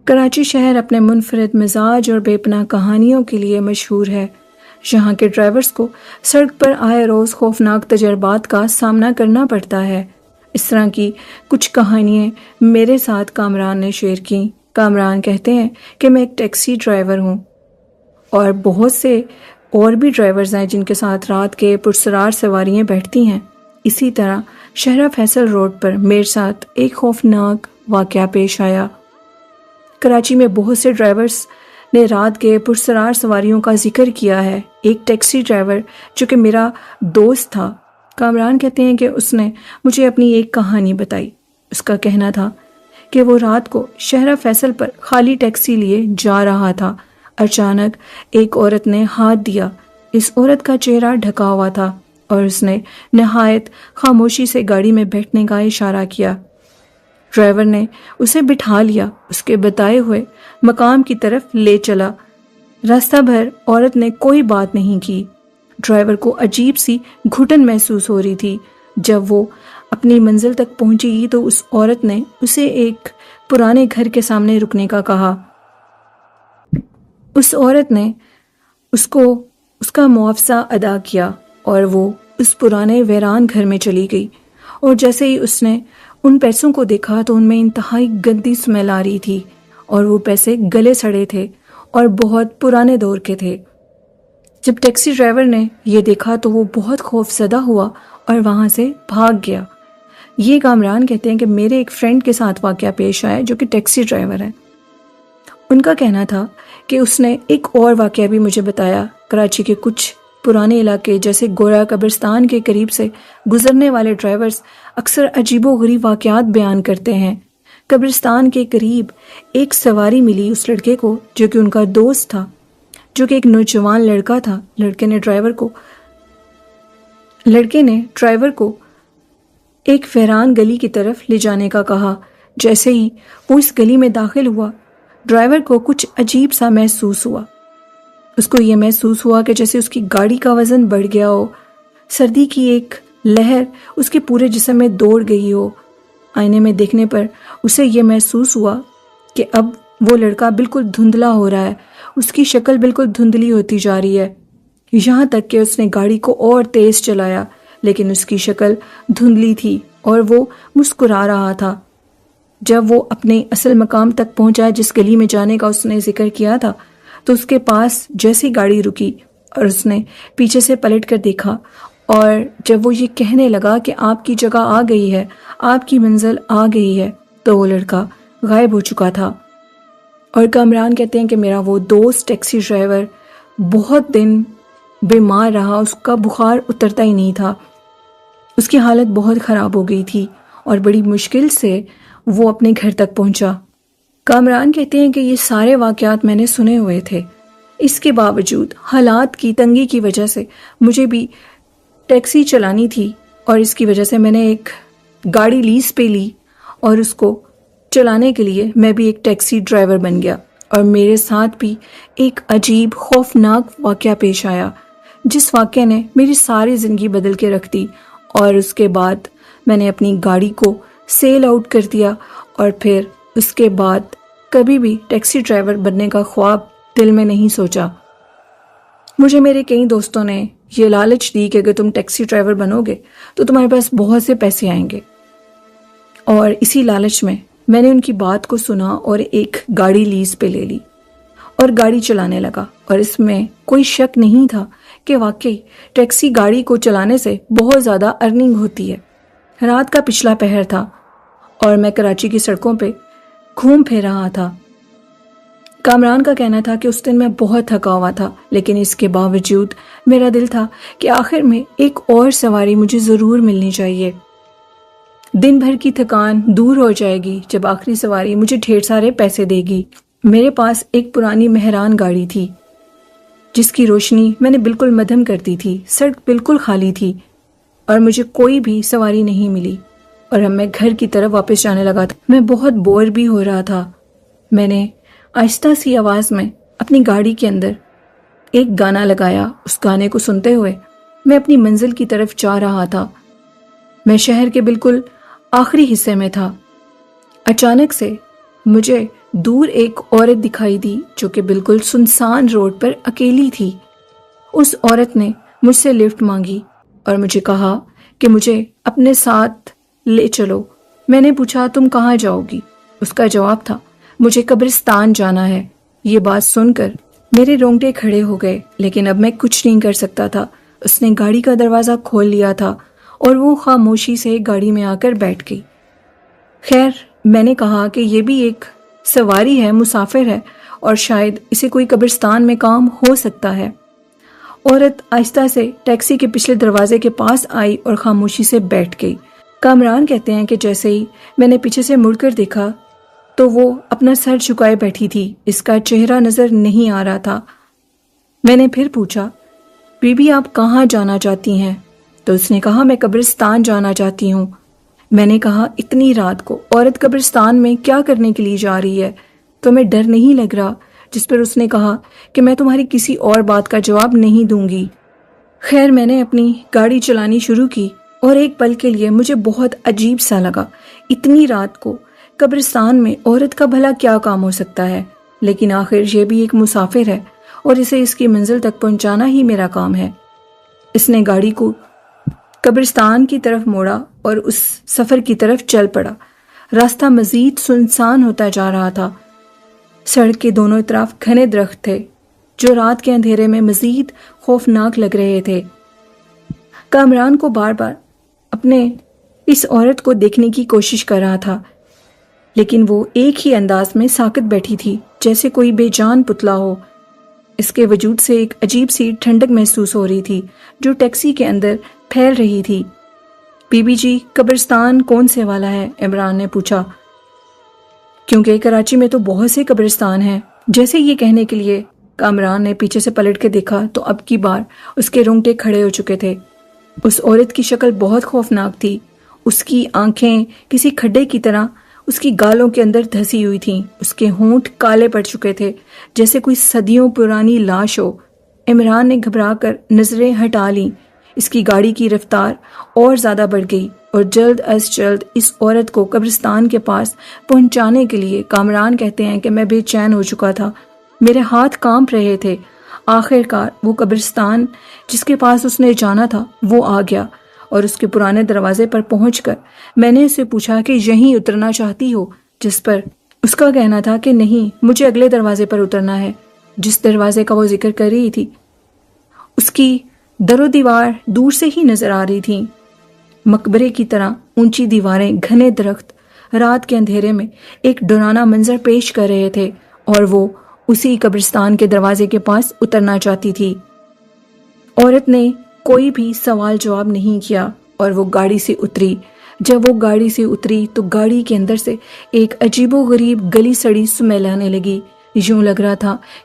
کراچی شہر اپنے منفرد مزاج اور بے پناہ کہانیوں کے لیے مشہور ہے۔ یہاں کے ڈرائیورز کو سڑک پر آئے روز خوفناک تجربات کا سامنا کرنا پڑتا ہے۔ اس طرح کی کچھ کہانیاں میرے ساتھ کامران نے شیئر کی۔ کامران کہتے ہیں کہ میں ایک ٹیکسی ڈرائیور ہوں اور بہت سے اور بھی ڈرائیورز ہیں جن کے ساتھ رات کے پرسرار سواریاں بیٹھتی ہیں۔ اسی طرح شہرہ فیصل روڈ پر میرے ساتھ ایک خوفناک واقعہ پیش آیا۔ کراچی میں بہت سے ڈرائیورز نے رات کے پرسرار سواریوں کا ذکر کیا ہے۔ ایک ٹیکسی ڈرائیور جو کہ میرا دوست تھا، کامران کہتے ہیں کہ اس نے مجھے اپنی ایک کہانی بتائی۔ اس کا کہنا تھا کہ وہ رات کو شہرہ فیصل پر خالی ٹیکسی لیے جا رہا تھا۔ اچانک ایک عورت نے ہاتھ دیا۔ اس عورت کا چہرہ ڈھکا ہوا تھا اور اس نے نہایت خاموشی سے گاڑی میں بیٹھنے کا اشارہ کیا۔ ڈرائیور نے اسے بٹھا لیا، اس کے بتائے ہوئے مقام کی طرف لے چلا۔ راستہ بھر عورت نے کوئی بات نہیں کی۔ ڈرائیور کو عجیب سی گھٹن محسوس ہو رہی تھی۔ جب وہ اپنی منزل تک پہنچی تو اس عورت نے اسے ایک پرانے گھر کے سامنے رکنے کا کہا۔ اس عورت نے اس کا معاوضہ ادا کیا اور وہ اس پرانے ویران گھر میں چلی گئی، اور جیسے ہی اس نے ان پیسوں کو دیکھا تو ان میں انتہائی گندی سمیل آ رہی تھی، اور وہ پیسے گلے سڑے تھے اور بہت پرانے دور کے تھے۔ جب ٹیکسی ڈرائیور نے یہ دیکھا تو وہ بہت خوف زدہ ہوا اور وہاں سے بھاگ گیا۔ یہ کامران کہتے ہیں کہ میرے ایک فرینڈ کے ساتھ واقعہ پیش آیا جو کہ ٹیکسی ڈرائیور ہے۔ ان کا کہنا تھا کہ اس نے ایک اور واقعہ بھی مجھے بتایا۔ کراچی کے کچھ پرانے علاقے جیسے گورا قبرستان کے قریب سے گزرنے والے ڈرائیورز اکثر عجیب و غریب واقعات بیان کرتے ہیں۔ قبرستان کے قریب ایک سواری ملی اس لڑکے کو جو کہ ان کا دوست تھا، جو کہ ایک نوجوان لڑکا تھا۔ لڑکے نے ڈرائیور کو ایک ویران گلی کی طرف لے جانے کا کہا۔ جیسے ہی وہ اس گلی میں داخل ہوا، ڈرائیور کو کچھ عجیب سا محسوس ہوا۔ اس کو یہ محسوس ہوا کہ جیسے اس کی گاڑی کا وزن بڑھ گیا ہو، سردی کی ایک لہر اس کے پورے جسم میں دوڑ گئی ہو۔ آئینے میں دیکھنے پر اسے یہ محسوس ہوا کہ اب وہ لڑکا بالکل دھندلا ہو رہا ہے، اس کی شکل بالکل دھندلی ہوتی جا رہی ہے، یہاں تک کہ اس نے گاڑی کو اور تیز چلایا، لیکن اس کی شکل دھندلی تھی اور وہ مسکرا رہا تھا۔ جب وہ اپنے اصل مقام تک پہنچا جس گلی میں جانے کا اس نے ذکر کیا تھا، تو اس کے پاس جیسی گاڑی رکی اور اس نے پیچھے سے پلٹ کر دیکھا، اور جب وہ یہ کہنے لگا کہ آپ کی جگہ آ گئی ہے، آپ کی منزل آ گئی ہے، تو وہ لڑکا غائب ہو چکا تھا۔ اور کامران کہتے ہیں کہ میرا وہ دوست ٹیکسی ڈرائیور بہت دن بیمار رہا، اس کا بخار اترتا ہی نہیں تھا، اس کی حالت بہت خراب ہو گئی تھی اور بڑی مشکل سے وہ اپنے گھر تک پہنچا۔ کامران کہتے ہیں کہ یہ سارے واقعات میں نے سنے ہوئے تھے، اس کے باوجود حالات کی تنگی کی وجہ سے مجھے بھی ٹیکسی چلانی تھی، اور اس کی وجہ سے میں نے ایک گاڑی لیز پہ لی اور اس کو چلانے کے لیے میں بھی ایک ٹیکسی ڈرائیور بن گیا، اور میرے ساتھ بھی ایک عجیب خوفناک واقعہ پیش آیا جس واقعے نے میری ساری زندگی بدل کے رکھ دی، اور اس کے بعد میں نے اپنی گاڑی کو سیل آؤٹ کر دیا، اور پھر اس کے بعد کبھی بھی ٹیکسی ڈرائیور بننے کا خواب دل میں نہیں سوچا۔ مجھے میرے کئی دوستوں نے یہ لالچ دی کہ اگر تم ٹیکسی ڈرائیور بنو گے تو تمہارے پاس بہت سے پیسے آئیں گے، اور اسی لالچ میں نے ان کی بات کو سنا اور ایک گاڑی لیز پہ لے لی اور گاڑی چلانے لگا، اور اس میں کوئی شک نہیں تھا کہ واقعی ٹیکسی گاڑی کو چلانے سے بہت زیادہ ارننگ ہوتی ہے۔ رات کا پچھلا پہر تھا اور میں کراچی کی سڑکوں پہ گھوم پھر رہا تھا۔ کامران کا کہنا تھا کہ اس دن میں بہت تھکا ہوا تھا، لیکن اس کے باوجود میرا دل تھا کہ آخر میں ایک اور سواری مجھے ضرور ملنی چاہیے۔ دن بھر کی تھکان دور ہو جائے گی جب آخری سواری مجھے ڈھیر سارے پیسے دے گی۔ میرے پاس ایک پرانی مہران گاڑی تھی جس کی روشنی میں نے بالکل مدھم کر دی تھی، سڑک بالکل خالی تھی اور مجھے کوئی بھی سواری نہیں ملی، اور اب میں گھر کی طرف واپس جانے لگا تھا۔ میں بہت بور بھی ہو رہا تھا۔ میں نے آہستہ سی آواز میں اپنی گاڑی کے اندر ایک گانا لگایا۔ اس گانے کو سنتے ہوئے میں اپنی منزل کی طرف جا رہا تھا۔ میں شہر کے بالکل آخری حصے میں تھا۔ اچانک سے مجھے دور ایک عورت دکھائی دی جو کہ بالکل سنسان روڈ پر اکیلی تھی۔ اس عورت نے مجھ سے لفٹ مانگی اور مجھے کہا کہ مجھے اپنے ساتھ لے چلو۔ میں نے پوچھا تم کہاں جاؤ گی؟ اس کا جواب تھا مجھے قبرستان جانا ہے۔ یہ بات سن کر میرے رونگٹے کھڑے ہو گئے، لیکن اب میں کچھ نہیں کر سکتا تھا۔ اس نے گاڑی کا دروازہ کھول لیا تھا اور وہ خاموشی سے گاڑی میں آ کر بیٹھ گئی۔ خیر، میں نے کہا کہ یہ بھی ایک سواری ہے، مسافر ہے، اور شاید اسے کوئی قبرستان میں کام ہو سکتا ہے۔ عورت آہستہ سے ٹیکسی کے پچھلے دروازے کے پاس آئی اور خاموشی سے بیٹھ گئی۔ کامران کہتے ہیں کہ جیسے ہی میں نے پیچھے سے مڑ کر دیکھا تو وہ اپنا سر جھکائے بیٹھی تھی، اس کا چہرہ نظر نہیں آ رہا تھا۔ میں نے پھر پوچھا بی بی آپ کہاں جانا چاہتی ہیں؟ تو اس نے کہا میں قبرستان جانا چاہتی ہوں۔ میں نے کہا اتنی رات کو عورت قبرستان میں کیا کرنے کے لیے جا رہی ہے؟ تو میں ڈر نہیں لگ رہا؟ جس پر اس نے کہا کہ میں تمہاری کسی اور بات کا جواب نہیں دوں گی۔ خیر، میں نے اپنی گاڑی چلانی شروع کی اور ایک پل کے لیے مجھے بہت عجیب سا لگا۔ اتنی رات کو قبرستان میں عورت کا بھلا کیا کام ہو سکتا ہے؟ لیکن آخر یہ بھی ایک مسافر ہے اور اسے اس کی منزل تک پہنچانا ہی میرا کام ہے۔ اس نے گاڑی کو قبرستان کی طرف موڑا اور اس سفر کی طرف چل پڑا۔ راستہ مزید سنسان ہوتا جا رہا تھا۔ سڑک کے دونوں طرف گھنے درخت تھے جو رات کے اندھیرے میں مزید خوفناک لگ رہے تھے۔ کامران کو بار بار اپنے اس عورت کو دیکھنے کی کوشش کر رہا تھا، لیکن وہ ایک ہی انداز میں ساکت بیٹھی تھی جیسے کوئی بے جان پتلا ہو۔ اس کے وجود سے ایک عجیب سی ٹھنڈک محسوس ہو رہی تھی جو ٹیکسی کے اندر پھیل رہی تھی۔ بی بی جی، قبرستان کون سے والا ہے؟ عمران نے پوچھا، کیونکہ کراچی میں تو بہت سے قبرستان ہیں۔ جیسے یہ کہنے کے لیے کامران نے پیچھے سے پلٹ کے دیکھا تو اب کی بار اس کے رونگٹے کھڑے ہو چکے تھے۔ اس عورت کی شکل بہت خوفناک تھی۔ اس کی آنکھیں کسی کھڈے کی طرح اس کی گالوں کے اندر دھسی ہوئی تھیں۔ اس کے ہونٹ کالے پڑ چکے تھے جیسے کوئی صدیوں پرانی لاش ہو۔ عمران نے گھبرا کر نظریں ہٹا لیں۔ اس کی گاڑی کی رفتار اور زیادہ بڑھ گئی اور جلد از جلد اس عورت کو قبرستان کے پاس پہنچانے کے لیے کامران کہتے ہیں کہ میں بے چین ہو چکا تھا۔ میرے ہاتھ کانپ رہے تھے۔ آخر کار وہ قبرستان جس کے پاس اس نے جانا تھا وہ آ گیا اور اس کے پرانے دروازے پر پہنچ کر میں نے اسے پوچھا کہ یہیں اترنا چاہتی ہو؟ جس پر اس کا کہنا تھا کہ نہیں، مجھے اگلے دروازے پر اترنا ہے۔ جس دروازے کا وہ ذکر کر رہی تھی اس کی در و دیوار دور سے ہی نظر آ رہی تھیں، مقبرے کی طرح اونچی دیواریں، گھنے درخت رات کے اندھیرے میں ایک ڈرانا منظر پیش کر رہے تھے، اور وہ اسی قبرستان کے دروازے کے پاس اترنا چاہتی تھی۔ عورت نے کوئی بھی سوال جواب نہیں کیا اور وہ گاڑی سے اتری۔ جب وہ گاڑی سے اتری تو گاڑی کے اندر سے ایک عجیب و غریب گلی سڑی سمیل آنے لگی۔ یوں لگ رہا تھا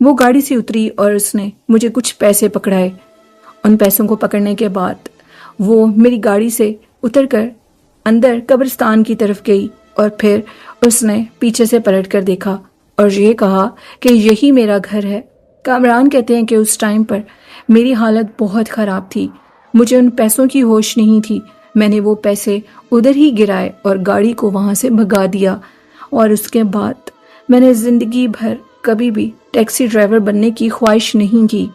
وہ گاڑی سے اتری اور اس نے مجھے کچھ پیسے پکڑائے۔ ان پیسوں کو پکڑنے کے بعد وہ میری گاڑی سے اتر کر اندر قبرستان کی طرف گئی اور پھر اس نے پیچھے سے پلٹ کر دیکھا اور یہ کہا کہ یہی میرا گھر ہے۔ کامران کہتے ہیں کہ اس ٹائم پر میری حالت بہت خراب تھی۔ مجھے ان پیسوں کی ہوش نہیں تھی۔ میں نے وہ پیسے ادھر ہی گرائے اور گاڑی کو وہاں سے بھگا دیا، اور اس کے بعد میں نے زندگی بھر کبھی بھی ٹیکسی ڈرائیور بننے کی خواہش نہیں کی،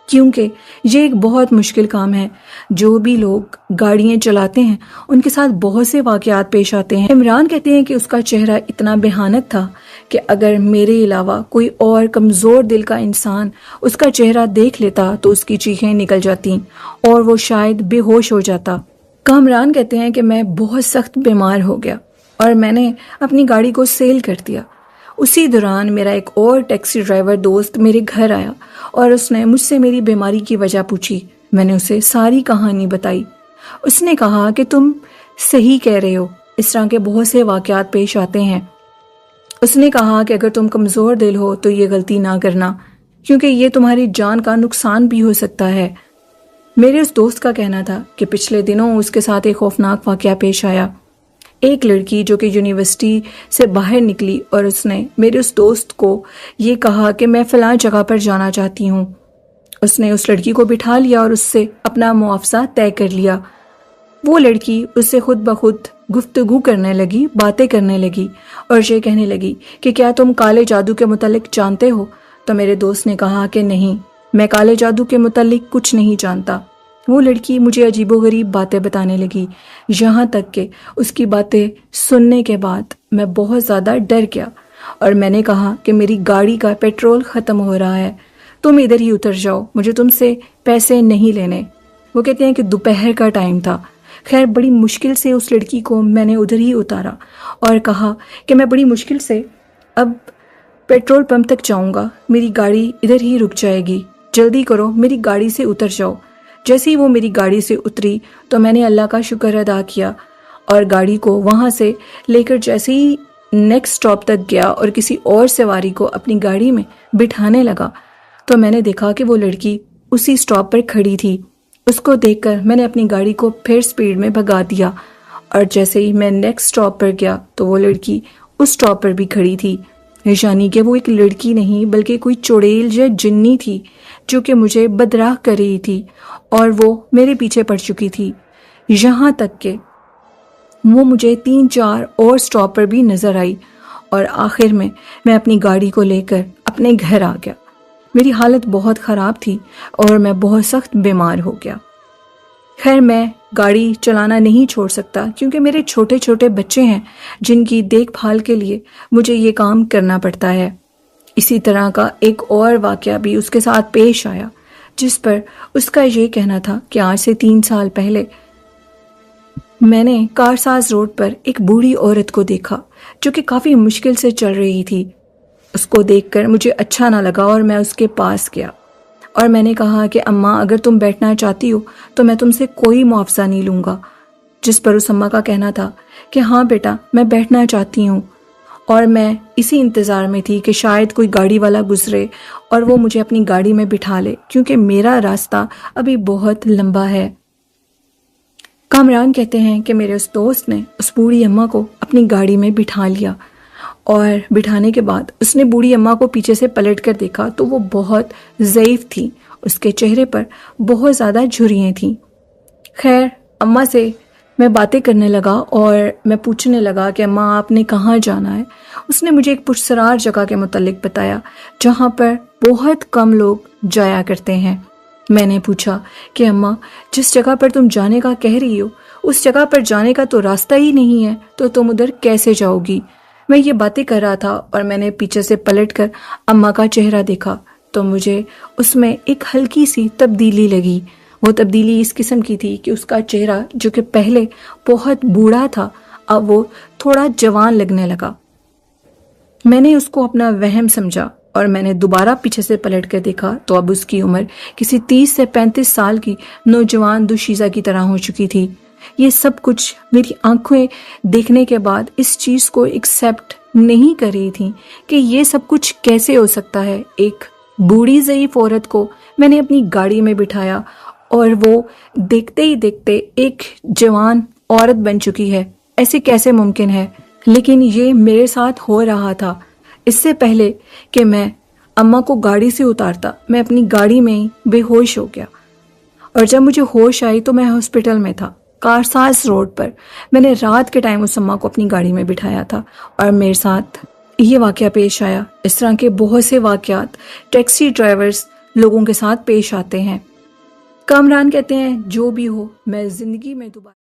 کیونکہ یہ ایک بہت مشکل کام ہے۔ جو بھی لوگ گاڑیاں چلاتے ہیں ان کے ساتھ بہت سے واقعات پیش آتے ہیں۔ عمران کہتے ہیں کہ اس کا چہرہ اتنا بھیانک تھا کہ اگر میرے علاوہ کوئی اور کمزور دل کا انسان اس کا چہرہ دیکھ لیتا تو اس کی چیخیں نکل جاتی اور وہ شاید بے ہوش ہو جاتا۔ کامران کہتے ہیں کہ میں بہت سخت بیمار ہو گیا اور میں نے اپنی گاڑی کو سیل کر دیا۔ اسی دوران میرا ایک اور ٹیکسی ڈرائیور دوست میرے گھر آیا اور اس نے مجھ سے میری بیماری کی وجہ پوچھی۔ میں نے اسے ساری کہانی بتائی۔ اس نے کہا کہ تم صحیح کہہ رہے ہو، اس طرح کے بہت سے واقعات پیش آتے ہیں۔ اس نے کہا کہ اگر تم کمزور دل ہو تو یہ غلطی نہ کرنا، کیونکہ یہ تمہاری جان کا نقصان بھی ہو سکتا ہے۔ میرے اس دوست کا کہنا تھا کہ پچھلے دنوں اس کے ساتھ ایک خوفناک واقعہ پیش آیا۔ ایک لڑکی جو کہ یونیورسٹی سے باہر نکلی اور اس نے میرے اس دوست کو یہ کہا کہ میں فلاں جگہ پر جانا چاہتی ہوں۔ اس نے اس لڑکی کو بٹھا لیا اور اس سے اپنا معاوضہ طے کر لیا۔ وہ لڑکی اس سے خود بخود گفتگو کرنے لگی، باتیں کرنے لگی اور یہ کہنے لگی کہ کیا تم کالے جادو کے متعلق جانتے ہو؟ تو میرے دوست نے کہا کہ نہیں، میں کالے جادو کے متعلق کچھ نہیں جانتا۔ وہ لڑکی مجھے عجیب و غریب باتیں بتانے لگی، یہاں تک کہ اس کی باتیں سننے کے بعد میں بہت زیادہ ڈر گیا اور میں نے کہا کہ میری گاڑی کا پیٹرول ختم ہو رہا ہے، تم ادھر ہی اتر جاؤ، مجھے تم سے پیسے نہیں لینے۔ وہ کہتے ہیں کہ دوپہر کا ٹائم تھا۔ خیر بڑی مشکل سے اس لڑکی کو میں نے ادھر ہی اتارا اور کہا کہ میں بڑی مشکل سے اب پیٹرول پمپ تک جاؤں گا، میری گاڑی ادھر ہی رک جائے گی، جلدی کرو، میری گاڑی سے اتر جاؤ۔ جیسے ہی وہ میری گاڑی سے اتری تو میں نے اللہ کا شکر ادا کیا اور گاڑی کو وہاں سے لے کر جیسے ہی نیکسٹ سٹاپ تک گیا اور کسی اور سواری کو اپنی گاڑی میں بٹھانے لگا تو میں نے دیکھا کہ وہ لڑکی اسی سٹاپ پر کھڑی تھی۔ اس کو دیکھ کر میں نے اپنی گاڑی کو پھر سپیڈ میں بھگا دیا اور جیسے ہی میں نیکسٹ سٹاپ پر گیا تو وہ لڑکی اس سٹاپ پر بھی کھڑی تھی، یعنی کہ وہ ایک لڑکی نہیں بلکہ کوئی چڑیل یا جنی تھی جو کہ مجھے بدراہ کر رہی تھی اور وہ میرے پیچھے پڑ چکی تھی، یہاں تک کہ وہ مجھے 3-4 اور سٹاپ پر بھی نظر آئی اور آخر میں اپنی گاڑی کو لے کر اپنے گھر آ گیا۔ میری حالت بہت خراب تھی اور میں بہت سخت بیمار ہو گیا۔ خیر میں گاڑی چلانا نہیں چھوڑ سکتا کیونکہ میرے چھوٹے چھوٹے بچے ہیں جن کی دیکھ بھال کے لیے مجھے یہ کام کرنا پڑتا ہے۔ اسی طرح کا ایک اور واقعہ بھی اس کے ساتھ پیش آیا جس پر اس کا یہ کہنا تھا کہ آج سے 3 سال پہلے میں نے کارساز روڈ پر ایک بوڑھی عورت کو دیکھا جو کہ کافی مشکل سے چل رہی تھی۔ اس کو دیکھ کر مجھے اچھا نہ لگا اور میں اس کے پاس گیا اور میں نے کہا کہ اماں اگر تم بیٹھنا چاہتی ہو تو میں تم سے کوئی معاوضہ نہیں لوں گا، جس پر اس اماں کا کہنا تھا کہ ہاں بیٹا میں بیٹھنا چاہتی ہوں، اور میں اسی انتظار میں تھی کہ شاید کوئی گاڑی والا گزرے اور وہ مجھے اپنی گاڑی میں بٹھا لے کیونکہ میرا راستہ ابھی بہت لمبا ہے۔ کامران کہتے ہیں کہ میرے اس دوست نے اس بوڑھی اماں کو اپنی گاڑی میں بٹھا لیا اور بٹھانے کے بعد اس نے بوڑھی اماں کو پیچھے سے پلٹ کر دیکھا تو وہ بہت ضعیف تھی، اس کے چہرے پر بہت زیادہ جھریاں تھیں۔ خیر اماں سے میں باتیں کرنے لگا اور میں پوچھنے لگا کہ اماں آپ نے کہاں جانا ہے؟ اس نے مجھے ایک پرسرار جگہ کے متعلق بتایا جہاں پر بہت کم لوگ جایا کرتے ہیں۔ میں نے پوچھا کہ اماں جس جگہ پر تم جانے کا کہہ رہی ہو اس جگہ پر جانے کا تو راستہ ہی نہیں ہے، تو تم ادھر کیسے جاؤ گی؟ میں یہ باتیں کر رہا تھا اور میں نے پیچھے سے پلٹ کر اماں کا چہرہ دیکھا تو مجھے اس میں ایک ہلکی سی تبدیلی لگی۔ وہ تبدیلی اس قسم کی تھی کہ اس کا چہرہ جو کہ پہلے بہت بوڑھا تھا اب وہ تھوڑا جوان لگنے لگا۔ میں نے اس کو اپنا وہم سمجھا اور میں نے دوبارہ پیچھے سے پلٹ کر دیکھا تو اب اس کی عمر کسی 30 سے 35 سال کی نوجوان دوشیزہ کی طرح ہو چکی تھی۔ یہ سب کچھ میری آنکھیں دیکھنے کے بعد اس چیز کو ایکسیپٹ نہیں کر رہی تھی کہ یہ سب کچھ کیسے ہو سکتا ہے۔ ایک بوڑھی ضعیف عورت کو میں نے اپنی گاڑی میں بٹھایا اور وہ دیکھتے ہی دیکھتے ایک جوان عورت بن چکی ہے، ایسے کیسے ممکن ہے؟ لیکن یہ میرے ساتھ ہو رہا تھا۔ اس سے پہلے کہ میں اماں کو گاڑی سے اتارتا میں اپنی گاڑی میں ہی بے ہوش ہو گیا، اور جب مجھے ہوش آئی تو میں ہاسپٹل میں تھا، کارساز روڈ پر۔ میں نے رات کے ٹائم اس اماں کو اپنی گاڑی میں بٹھایا تھا اور میرے ساتھ یہ واقعہ پیش آیا۔ اس طرح کے بہت سے واقعات ٹیکسی ڈرائیورز لوگوں کے ساتھ پیش آتے ہیں۔ کامران کہتے ہیں جو بھی ہو میں زندگی میں دوبارہ